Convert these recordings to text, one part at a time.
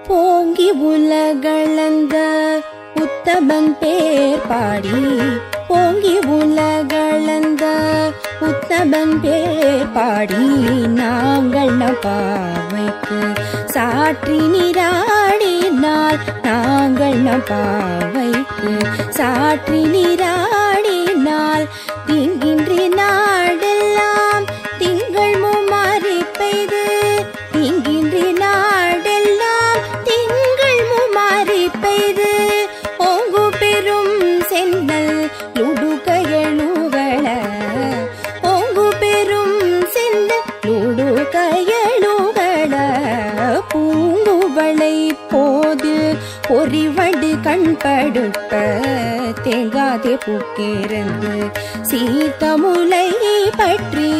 போங்கி உலகளந்த உத்தமன் பேர் பாடி, போங்கி உலகளந்த உத்தமன் பேர் பாடி, நாங்கள் நம்பாவைக்கு சாற்றி நீராடினால், நாங்கள் நம்பாவைக்கு சாற்றி நீராடினால், தீங்கின்றி நாடெல்லாம் திங்கள் மும்மாறி பெய்து, தீங்கின்றி நாடெல்லாம் திங்கள் மும்மாறி பெய்து, ஓங்கு பெரும் சென்னல் லுடுகையணுகள, ஓங்கு பெரும் சென்னல் லுடுகையணுகள, பூங்குவளை போது பொறிவடு கண்படுப்ப, தேங்காதே பூக்கிருந்து சீத்தமுலை பற்றி,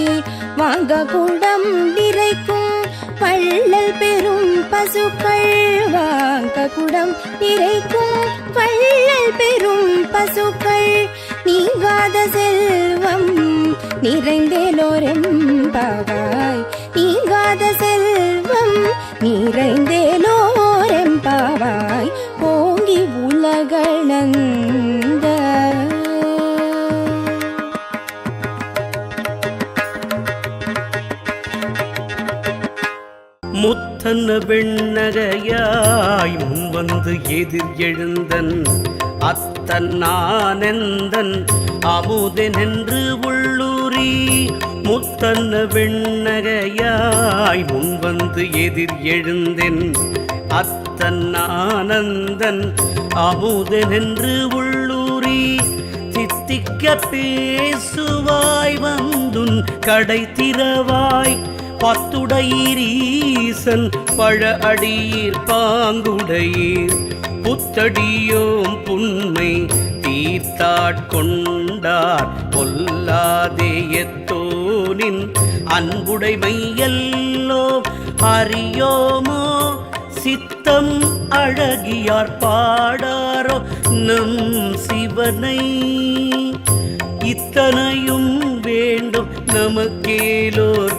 வாங்க குடம் நிறைக்கும் வள்ளல் பெரும் பசுக்கள், வாங்க குடம் நிறைக்கும் வள்ளல் பெரும் பசுக்கள், நீங்காத செல்வம் நிறைந்தேலோரெம்பாவாய், நீங்காத செல்வம் நிறைந்தேலோரெம்பாவாய், போங்கி உலகளந்த. முத்தன்ன வெண்ணகையாய் முன்வந்து எதிர் எழுந்தன், அத்தன் நானெந்தன் அமுதென்று உள்ளூரி, முத்தன்ன வெண்ணகையாய் முன்வந்து எதிர் எழுந்தென், அத்தன் நானந்தன் அமுதென்று உள்ளூரி, தித்திக்க பேசுவாய் வந்துன் கடை திறவாய், பத்துடையீரீசன் பழ அடியீர் பாங்குடையீர், புத்தடியோம் புன்மை தீர்த்தாட்கொண்டார் பொல்லாதேயத்தோனின், அன்புடைமையல்லோ அறியோமோ சித்தம் அழகியார் பாடாரோ நம் சிவனை, இத்தனையும் வேண்டும் நமக்கேலோர்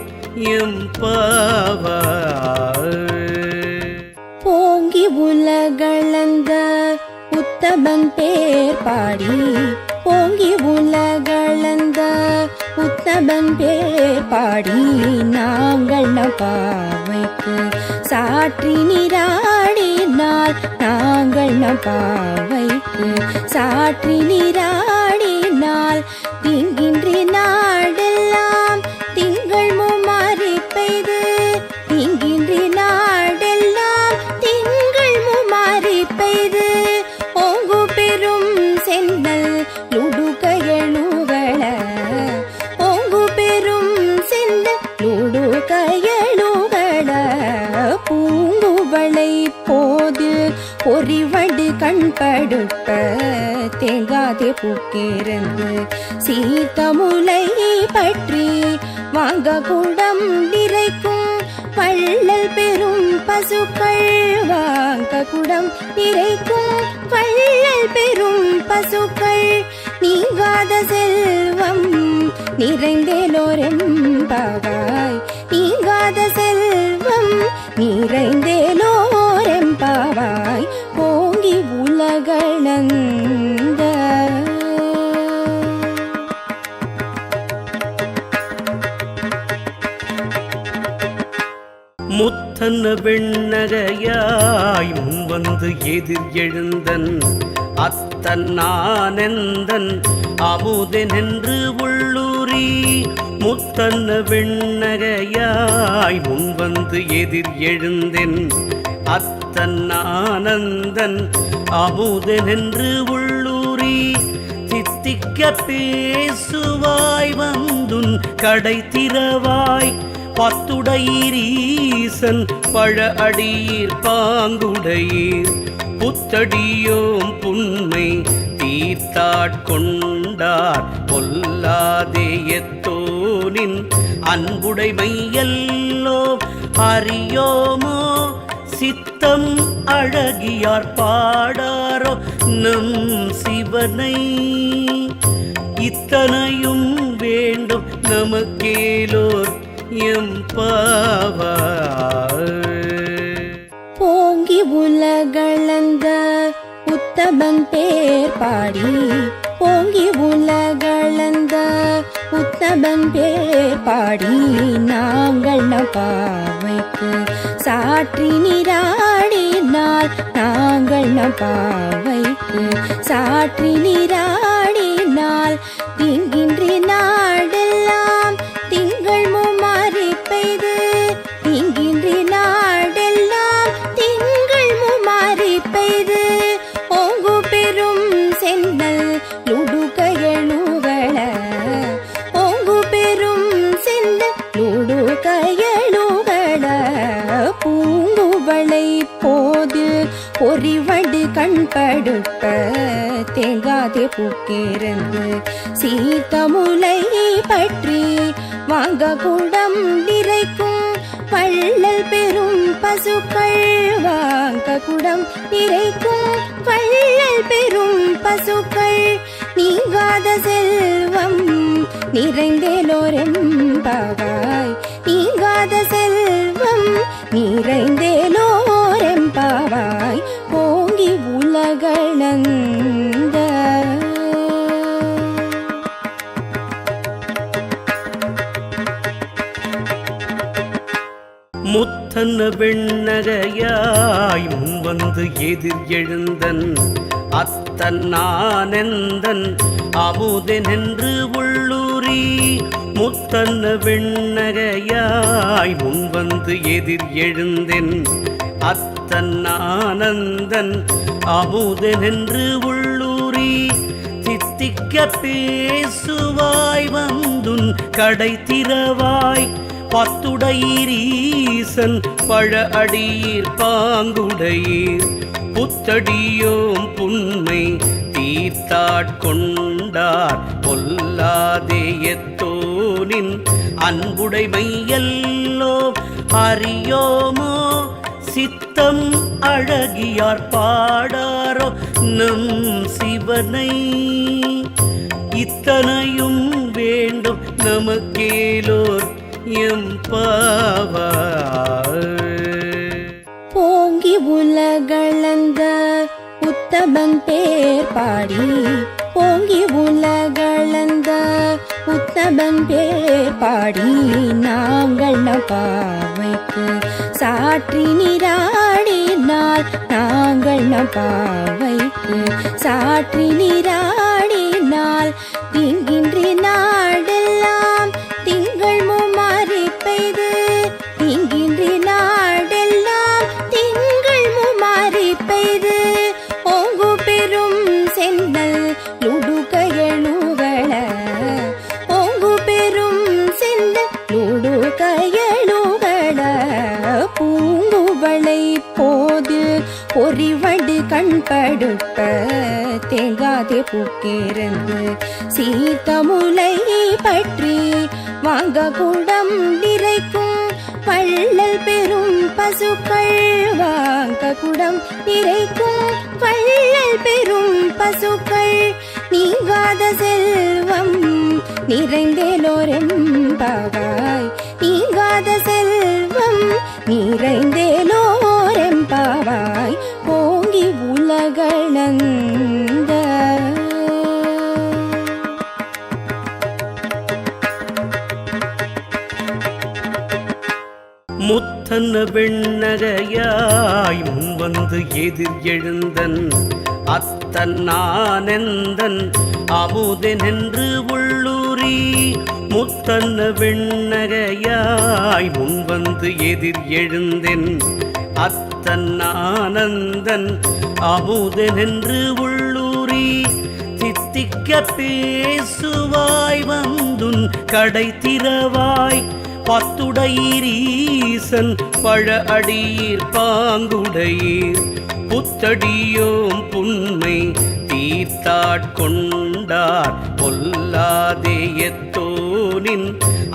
போங்கி உலகளந்த உத்தமன் பேர் பாடி, போங்கி உலகளந்த உத்தமன் பேர் பாடி, நாங்கள் நம்பாவைக்கு சாற்றி நீராடினால், நாங்கள் நம்பாவைக்கு சாற்றி நீராடினால், தீங்கின்றி நாடெல்லாம் திங்கள் மும்மாறி பெய்து, தீங்கின்றி நாடெல்லாம் திங்கள் மும்மாறி பெய்து, ஓங்கு பெரும் சென்னல் லுடுகையணுகள, ஓங்கு பெரும் சென்னல் லுடுகையணுகள, பூங்குவளை போது பொறிவடு கண்படுப்ப, தேங்காதே பூக்கிருந்து சீத்தமுலை பற்றி, வாங்க குடம் நிறைக்கும் வள்ளல் பெரும் பசுக்கள், வாங்க குடம் நிறைக்கும் வள்ளல் பெரும் பசுக்கள், நீங்காத செல்வம் நிறைந்தேலோரெம்பாவாய், நீங்காத செல்வம் நிறைந்தேலோரெம்பாவாய், போங்கி உலகளந்த. முத்தன்ன வெண்ணகையாய் முன்வந்து எதிர் எழுந்தன், அத்தன் நானெந்தன் அமுதென்று உள்ளூரி, முத்தன்ன வெண்ணகையாய் முன்வந்து எதிர் எழுந்தென், அத்தன் நானந்தன் அமுதென்று உள்ளூரி, தித்திக்க பேசுவாய் வந்துன் கடை திறவாய், பத்துடையீரீசன் பழ அடியீர் பாங்குடையீர், புத்தடியோம் புன்மை தீர்த்தாட்கொண்டார் பொல்லாதேயத்தோனின், அன்புடைமையல்லோ அறியோமோ சித்தம் அழகியார் பாடாரோ நம் சிவனை, இத்தனையும் வேண்டும் நமக்கேலோர் போங்கி உலகளந்த உத்தமன் பேர் பாடி ஓங்கி உலகளந்த உத்தமன் பேர் பாடி நாங்கள் நம்பாவைக்கு சாற்றி நீராடினால் நாங்கள் நம்பாவைக்கு சாற்றி நீராடினால் திங்கின்றி நாடெல்லாம் திங்கள் மும்மாறி பெய்து திங்கின்றி நாடெல்லாம் திங்கள் மும்மாறி பெய்து ஓங்கு பெரும் சென்னல் லுடுகையணுகள ஓங்கு பெரும் சென்னல் லுடுகையணுகள பூங்குவளை போது பொறிவடு கண்படுப்ப தேங்காதே பூக்கிருந்து சீத்தமுலை பற்றி வாங்க குடம் நிறைக்கும் பள்ளல் பெரும் பசுக்கள் வாங்க குடம் நிறைக்கும் பள்ளல் பெரும் பசுக்கள் நீங்காத செல்வம் நிறைந்தேலோரெம்பாவாய் நீங்காத செல்வம் நிறைந்தேலோரெம்பாவாய் ஓங்கி உலகளந்த முத்தன்ன வெண்ணகையாய் முன்வந்து எதிர் எழுந்தன் அத்தன் நானெந்தன் அமுதென்று உள்ளூரி முத்தன்ன வெண்ணகையாய் முன்வந்து எதிர் எழுந்தென் அத்தன் நானந்தன் அமுதென்று உள்ளூரி தித்திக்க பேசுவாய் வந்துன் கடை திறவாய் பத்துடையீரீசன் பழ அடியீர் பாங்குடையீர் புத்தடியோம் புன்மை தீர்த்தாட்கொண்டார் பொல்லாதேயத்தோனின் அன்புடைமையல்லோ அறியோமோ சித்தம் அழகியார் பாடாரோ நம் சிவனை இத்தனையும் வேண்டும் நமக்கேலோர் போங்கி உலகளந்த உத்தமன் பேர் பாடி போங்கி உலகளந்த உத்தமன் பேர் பாடி நாங்கள் நம்பாவைக்கு சாற்றி நீராடினால் நாங்கள் நம்பாவைக்கு சாற்றி நீராடினால் திங்கின்றி நாடெல்லாம் திங்கள் மும்மாறி பெய்து திங்கின்றி நாடெல்லாம் திங்கள் மும்மாறி பெய்து ஓங்கு பெரும் சென்னல் லுடுகையணுகள ஓங்கு பெரும் சென்னல் லுடுகையணுகள பூங்குவளை போது பொறிவடு கண்படுப்ப தேங்காதே பூக்கிருந்து சீத்தமுலை பற்றி வாங்க குடம் நிறைக்கும் பள்ளல் பெரும் பசுக்கள் வாங்க குடம் நிறைக்கும் பள்ளல் பெரும் பசுக்கள் நீங்காத செல்வம் நிறைந்தேலோரெம்பாவாய் நீங்காத செல்வம் நிறைந்தேலோரெம்பாவாய் ஓங்கி உலகளந்த முத்தன்ன வெண்ணகையாய் முன்வந்து எதிர் எழுந்தன் அத்தன் நானெந்தன் அமுதென்று உள்ளூரி முத்தன்ன வெண்ணகையாய் முன்வந்து எதிர் எழுந்தென் அத்தன் நானந்தன் அமுதென்று உள்ளூரி தித்திக்க பேசுவாய் வந்துன் கடை திறவாய் பத்துடையீரீசன் பழ அடியீர் பாங்குடையீர் புத்தடியோம் புன்மை தீர்த்தாட்கொண்டார் பொல்லாதேயத்தோனின்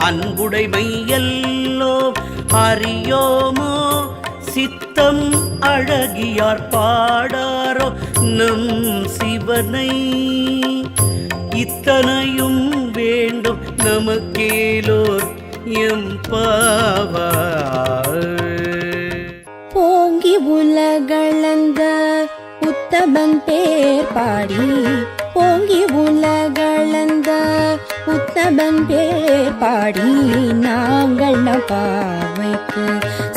அன்புடைமையல்லோ அறியோமோ சித்தம் அழகியார் பாடாரோ நம் சிவனை இத்தனையும் வேண்டும் நமக்கேலோர் போங்கி உலகளந்த உத்தமன் பேர் பாடி ஓங்கி உலகளந்த உத்தமன் பேர் பாடி நாங்கள் பாவைக்கு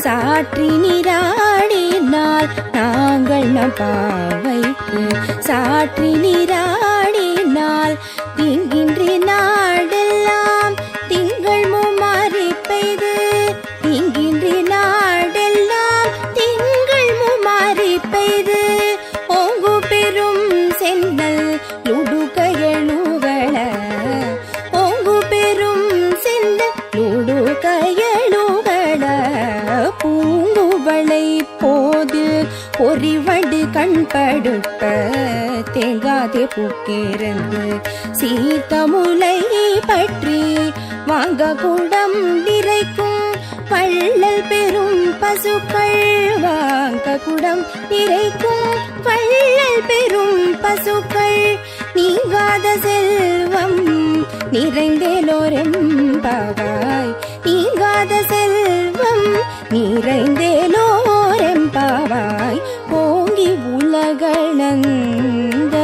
சாற்றி நீராடினால் நாங்கள் பாவைக்கு சாற்றி நீராடினால் திங்கின்றி நாடெல்லாம் திங்கள் மும்மாறி பெய்து திங்கின்றி நாடெல்லாம் திங்கள் மும்மாறி பெய்து ஓங்கு பெரும் சென்னல் லுடுகையணுகள ஓங்கு பெரும் சென்னல் லுடுகையணுகள பூங்குவளை போது பொறிவடு கண்படுப்ப தேங்காதே பூக்கிருந்து சீத்தமுலை பற்றி வாங்க குடம் நிறைக்கும் வள்ளல் பெரும் பசுக்கள் வாங்க குடம் நிறைக்கும் வள்ளல் பெரும் பசுக்கள் நீங்காத செல்வம் நிறைந்தேலோரெம்பாவாய் நீங்காத செல்வம் நிறைந்தேலோரெம்பாவாய் ஓங்கி உலகளந்த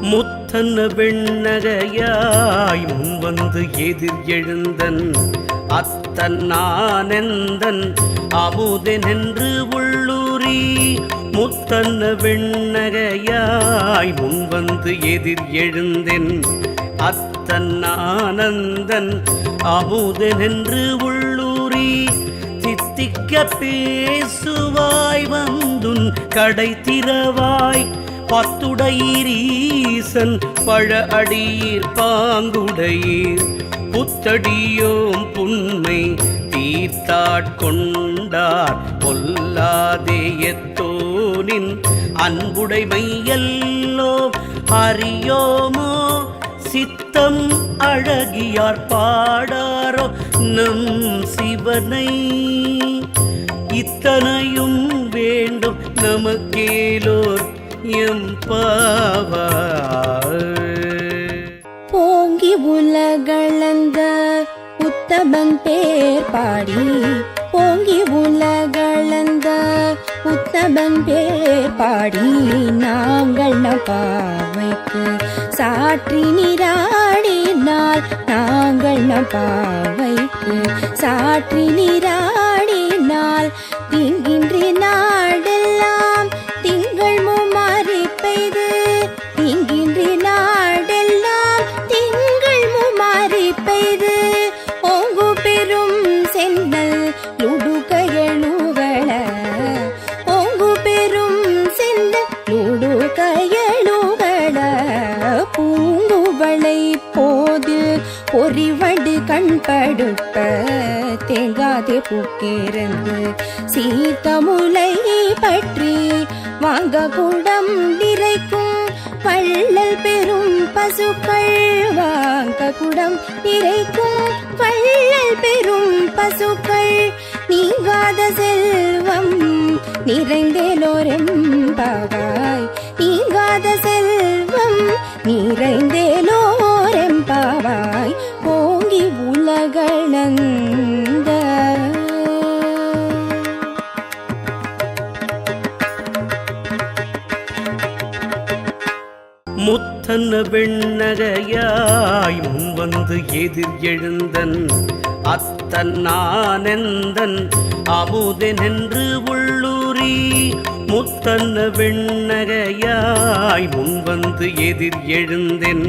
முத்தன்ன வெண்ணகையாய் முன்வந்து எதிர் எழுந்தன் அத்தன் நானெந்தன் அமுதெனென்று உள்ளூரி முத்தன்ன வெண்ணகையாய் முன்வந்து எதிர் எழுந்தென் அத்தன் நானந்தன் அமுதெனென்று உள்ளூரி தித்திக்க பேசுவாய் வந்துன் கடை திறவாய் பத்துடையீரீசன் பழ அடியீர் பாங்குடையீர் புத்தடியோம் புன்மை தீர்த்தாட்கொண்டார் பொல்லாதேயத்தோனின் அன்புடைமையல்லோ அறியோமோ சித்தம் அழகியார் பாடாரோ நம் சிவனை இத்தனையும் வேண்டும் நமக்கேலோர் போங்கி உலகளந்த உத்தமன் பேர் பாடி போங்கி உலகளந்த உத்தமன் பேர் பாடி நாங்கள் பாவைக்கு சாற்றி நீராடினால் நாங்கள் பாவைக்கு சாற்றி நீராடினால் திங்கின்றி நாடெல்லாம் திங்கள் மும்மாறி பெய்து திங்கின்றி நாடெல்லாம் திங்கள் மும்மாறி பெய்து ஓங்கு பெரும் சென்னல் லுடுகையணுகள ஓங்கு பெரும் சென்னல் லுடுகையணுகள பூங்குவளை போது பொறிவடு கண்படுப்ப தேங்காதே பூக்கிருந்து சீத்தமுலை பற்றி வாங்க குடம் நிறைக்கும் வள்ளல் பெரும் பசுக்கள் வாங்க குடம் நிறைக்கும் வள்ளல் பெரும் பசுக்கள் நீங்காத செல்வம் நிறைந்தேலோரெம்பாவாய் நீங்காத செல்வம் நிறைந்தேலோரெம்பாவாய் ஓங்கி உலகளந்த முத்தன்ன வெண்ணகையாய் முன்வந்து எதிர் எழுந்தன் அத்தன் நானெந்தன் அமுதெனென்று உள்ளூரி முத்தன்ன வெண்ணகையாய் முன்வந்து எதிர் எழுந்தென்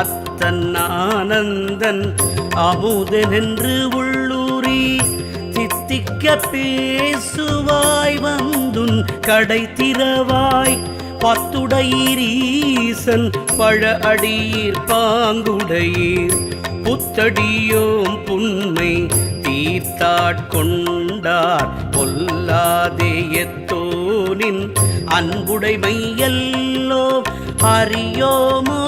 அத்தன் நானந்தன் அமுதெனென்று உள்ளூரி தித்திக்க பேசுவாய் வந்துன் கடை திறவாய் பத்துடையீரீசன் பழ அடியீர் பாங்குடையீர் புத்தடியோம் புன்மை தீர்த்தாட்கொண்டார் பொல்லாதேயத்தோனின் அன்புடைமையல்லோ அறியோமோ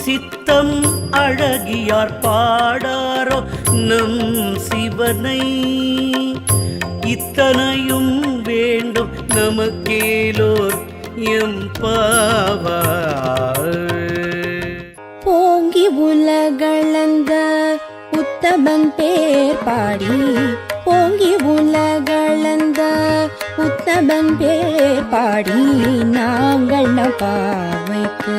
சித்தம் அழகியார் பாடாரோ நம் சிவனை இத்தனையும் வேண்டும் நமக்கேலோர் போங்கி உலகளந்த உத்தமன் பேர் பாடி ஓங்கி உலகளந்த உத்தமன் பேர் பாடி நாங்கள் பாவைக்கு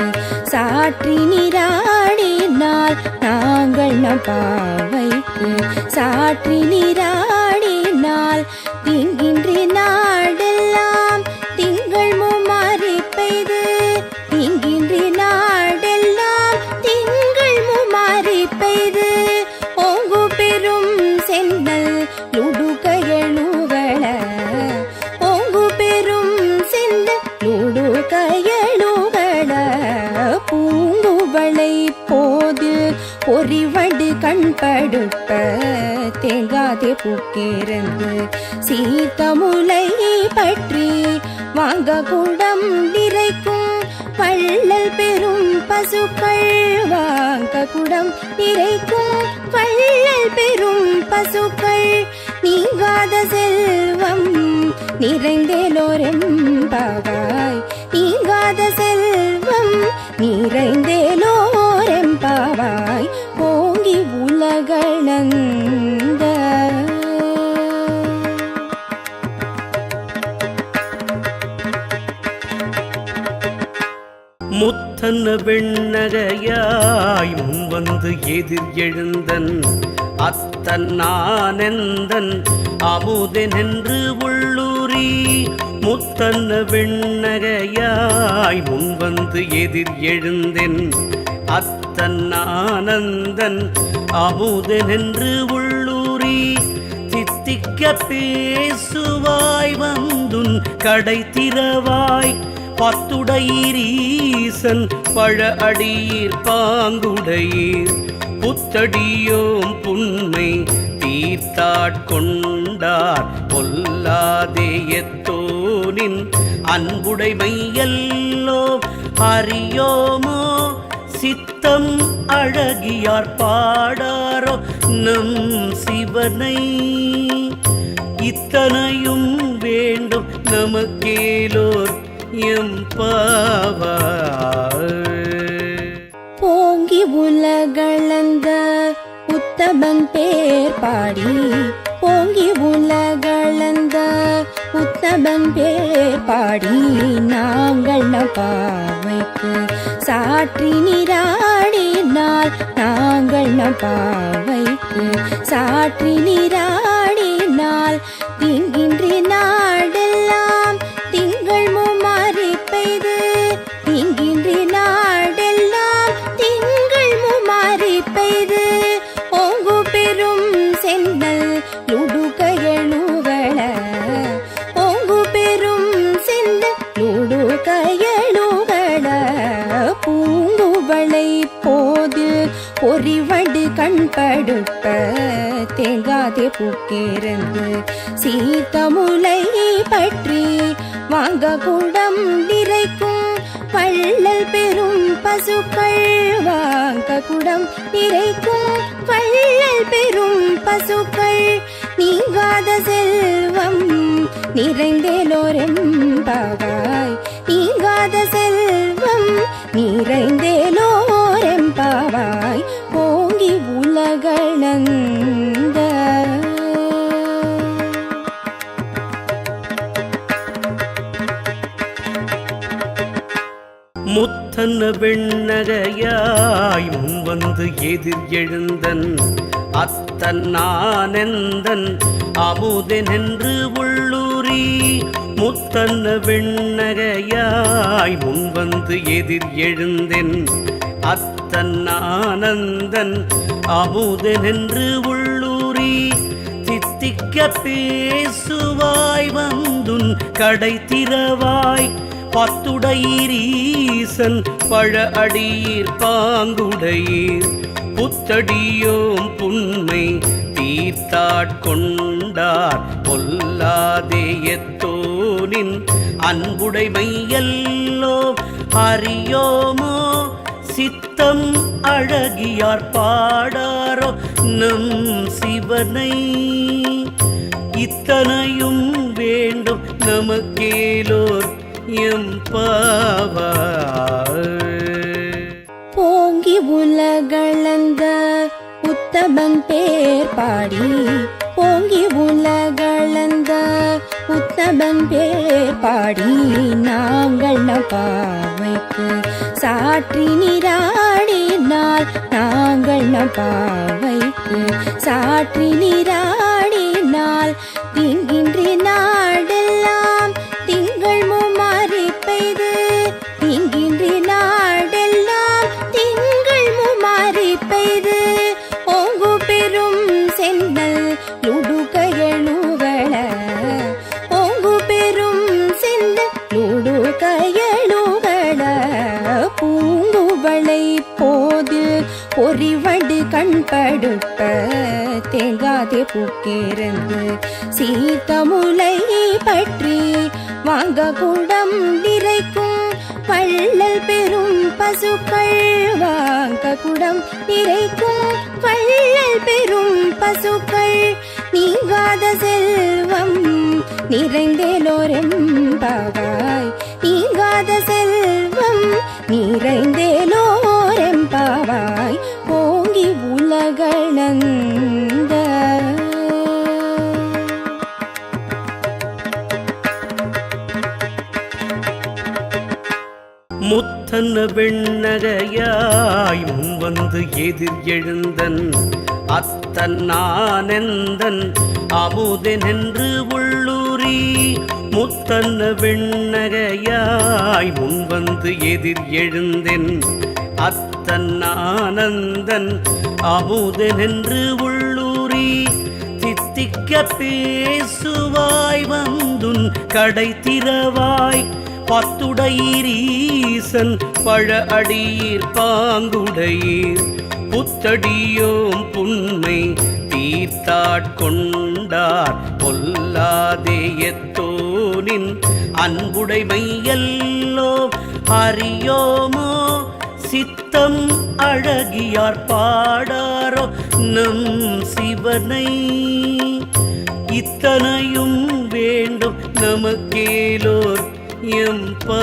சாற்றி நீராடினால் நாங்கள் பாவைக்கு சாற்றி நீராடினால் திங்கின்றி நாடெல்லாம் திங்கள் மும்மாறி பெய்து திங்கின்றி நாடெல்லாம் திங்கள் மும்மாறி பெய்து ஓங்கு பெரும் சென்னல் லுடுகையழுகள ஓங்கு பெரும் சென்னல் லுடுகையழுகள பூங்குவளை போதில் பொறிவடு கண்படுப்ப தேங்காதே பூக்கிருந்து சீத்தமுலை பற்றி வாங்க குடம் நிறைக்கும் வள்ளல் பெரும் பசுக்கள் வாங்க குடம் நிறைக்கும் வள்ளல் பெரும் பசுக்கள் நீங்காத செல்வம் நிறைந்தேலோரெம்பாவாய் நீங்காத செல்வம் நிறைந்தேலோரெம்பாவாய் ஓங்கி உலகளந்த முத்தன்ன வெண்ணகையாய் முன்வந்து எதிர் எழுந்தன் அத்தன் நானெந்தன் அமுதெனென்று உள்ளூரி முத்தன்ன வெண்ணகையாய் முன்வந்து எதிர் எழுந்தென் அத்தன் நானந்தன் அமுதெனென்று உள்ளூரி தித்திக்க பேசுவாய் வந்துன் கடை திறவாய் பத்துடையீரீசன் பழ அடியீர் பாங்குடையீர் புத்தடியோம் புன்மை தீர்த்தாட்கொண்டார் பொல்லாதேயத்தோனின் அன்புடைமையல்லோ அறியோமோ சித்தம் அழகியார் பாடாரோ நம் சிவனை இத்தனையும் வேண்டும் நமக்கேலோர் போங்கி உலகளந்த உத்தமன் பேர் பாடி போங்கி உலகளந்த உத்தமன் பேர் பாடி நாங்கள் பாவைக்கு சாற்றி நீராடினால் நாங்கள் பாவைக்கு சாற்றி நீராடினால் திங்கின்றி நாடெல்லாம் திங்கள் மும்மாறி பெய்து திங்கின்றி நாடெல்லாம் திங்கள் மும்மாறி பெய்து ஓங்கு பெரும் சென்னல் லுடுகையழுகள ஓங்கு பெரும் சென்னல் லுடுகையழுகள பூங்குவளை போதில் பொறிவடு கண்படுப்ப தேங்காதே பூக்கிருந்து சீத்தமுலை பற்றி வாங்க குடம் நிறைக்கும் வள்ளல் பெரும் பசுக்கள் வாங்க குடம் நிறைக்கும் வள்ளல் பெரும் பசுக்கள் நீங்காத செல்வம் நிறைந்தேலோரெம்பாவாய் நீங்காத செல்வம் நிறைந்தேலோரெம்பாவாய் ஓங்கி உலகளந்த முத்தன்ன வெண்ணகையாய் முன்வந்து எதிர் எழுந்தன் அத்தன் நானெந்தன் அமுதெனென்று உள்ளூரி முத்தன்ன வெண்ணகையாய் முன்வந்து எதிர் எழுந்தென் அத்தன் நானந்தன் அமுதெனென்று உள்ளூரி தித்திக்க பேசுவாய் வந்துன் கடை திறவாய் பத்துடையீரீசன் பழ அடியீர் பாங்குடையீர் புத்தடியோம் புன்மை தீர்த்தாட்கொண்டார் பொல்லாதேயத்தோனின் அன்புடைமையல்லோ அறியோமோ சித்தம் அழகியார் பாடாரோ நம் சிவனை இத்தனையும் வேண்டும் நமக்கேலோர் போங்கி உலகளந்த உத்தமன் உத்தமன் பேர் பாடி ஓங்கி உலகளந்த உத்தமன் பேர் பாடி நாங்கள் பாவைக்கு சாற்றி நீராடினால் நாங்கள் பாவைக்கு சாற்றி நீராடினால் தீங்கின்றி நாடெல்லாம் திங்கள் மும்மாறி பெய்து தீங்கின்றி நாடெல்லாம் திங்கள் மும்மாறி பெய்து ஓங்கு பெரும் சென்னல் லுடுகையழுகள ஓங்கு பெரும் சென்னல் லுடுகையழுகள பூங்குவளை போதில் பொறிவடு கண்படுப்ப தேங்காதே பூக்கிருந்து சீத்தமுலை பற்றி வாங்க குடம் நிறைக்கும் வள்ளல் பெரும் பசுக்கள் வாங்க குடம் நிறைக்கும் வள்ளல் பெரும் பசுக்கள் நீங்காத செல்வம் நிறைந்தேலோரெம்பாவாய் நீங்காத செல்வம் நிறைந்தேலோரெம்பாவாய் ஓங்கி உலகளந்த முத்தன்ன வெண்ணகையாய் முன்வந்து எதிர் எழுந்தன் அத்தன் நானெந்தன் அமுதெனென்று உள்ளூரி முத்தன்ன வெண்ணகையாய் முன்வந்து எதிர் எழுந்தென் அத்தன் ஆனந்தன் அமுதெனென்று உள்ளூரி தித்திக்க பேசுவாய் வந்துன் கடை திறவாய் பத்துடையீரீசன் பழ அடியீர் பாங்குடையீர் புத்தடியோம் புன்மை தீர்த்தாட்கொண்டார் பொல்லாதேயத்தோனின் அன்புடைமையல்லோ அறியோமோ சித்தம் அழகியார் பாடாரோ நம் சிவனை இத்தனையும் வேண்டும் நமக்கேலோர் எம்பாவாய்.